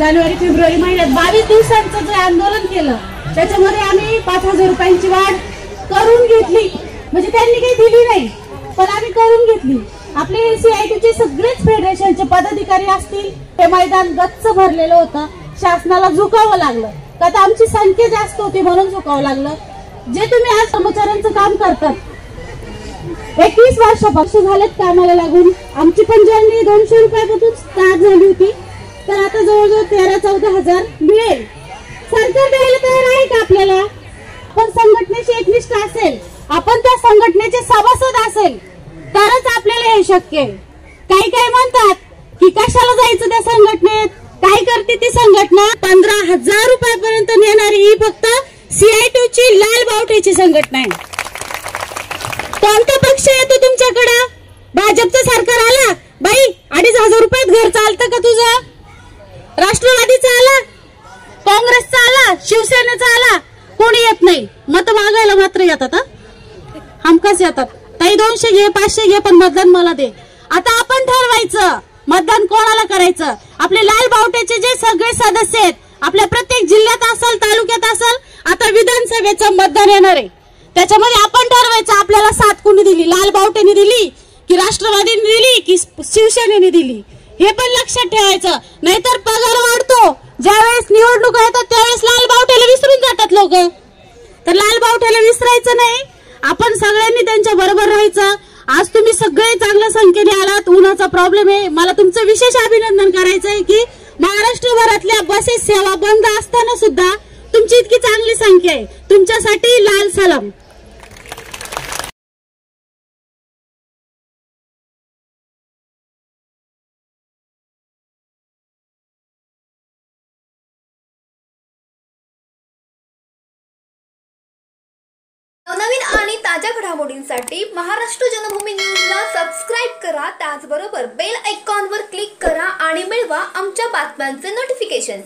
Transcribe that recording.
जानेवारी February महिन्यात 22 दिवसांचं जे आंदोलन केलं त्याच्यामध्ये आम्ही 5,000 रुपयांची वाढ करून घेतली. म्हणजे त्यांनी काही दिली नाही पण आम्ही करून घेतली. आपले CITचे सगळेच फेडरेशनचे पदाधिकारी असतील, हे मैदान गच्च भरलेलं होतं. शासनाला झुकावं लागलं का तर आमची संख्या जास्त होती म्हणून झुकावं लागलं. जे तुम्ही आज कर्मचाऱ्यांचं काम करतात 21 वर्षापासून झालेत कामाला लागून. आमची पण जर्नी 200 रुपयापासून स्टार्ट झाली होती तर आता जवळजवळ 13-14 हजार मिळेल. सरकार द्यायला तयार आहे का आपल्याला? पण संघटनेची एकनिष्ठ असेल, आपण त्या संघटनेचे सभासद असेल तरच आपल्याला हे शक्य आहे. काही म्हणतात की कशाला जायचं त्या संघटनेत, काय करते ती संघटना? 15,000 रुपयापर्यंत नेणारी ही फक्त CITची लाल बावटेची संघटना आहे. कोणता पक्ष येतो तुमच्याकडे? भाजपचं सरकार आला बाई 2,500 रुपयात घर चालतं का तुझं? राष्ट्रवादीचा आला, काँग्रेसचा आला, शिवसेनेचा आला, कोणी येत नाही. मत मागायला मात्र येतात, हमखास येतात. ताई 200 घे 500 घे पण मतदान मला दे. आता आपण ठरवायचं मतदान कोणाला करायचं. आपले लाल बावट्याचे जे सगळे सदस्य आहेत आपल्या प्रत्येक जिल्ह्यात असेल, तालुक्यात असेल, आता विधानसभेचं मतदान येणार आहे. त्याच्यामध्ये आपण ठरवायचं आपल्याला साथ कोणी दिली, लाल बावट्याने दिली की राष्ट्रवादीने दिली की शिवसेनेने दिली. हे पण लक्षात ठेवायचं. नाहीतर पगार वाढतो, ज्यावेळेस निवडणुका येतात त्यावेळेस लाल बावट्याला विसरून जातात लोक. तर लाल बावट्याला विसरायचं नाही, आपण सगळ्यांनी त्यांच्या बरोबर राहायचं. आज तुम्ही सगळे चांगल्या संख्येने आलात, उन्हाचा प्रॉब्लेम आहे. मला तुमचं विशेष अभिनंदन करायचंय की महाराष्ट्रभरातल्या बसेस सेवा बंद असताना सुद्धा तुमची इतकी चांगली संख्या आहे. तुमच्यासाठी लाल सलाम. नवनवीन आणि ताज्या घडामोडींसाठी महाराष्ट्र जनभूमी न्यूजला सबस्क्राईब करा. त्याचबरोबर बेल आयकॉनवर क्लिक करा आणि मिळवा आमच्या बातम्यांचे नोटिफिकेशन्स.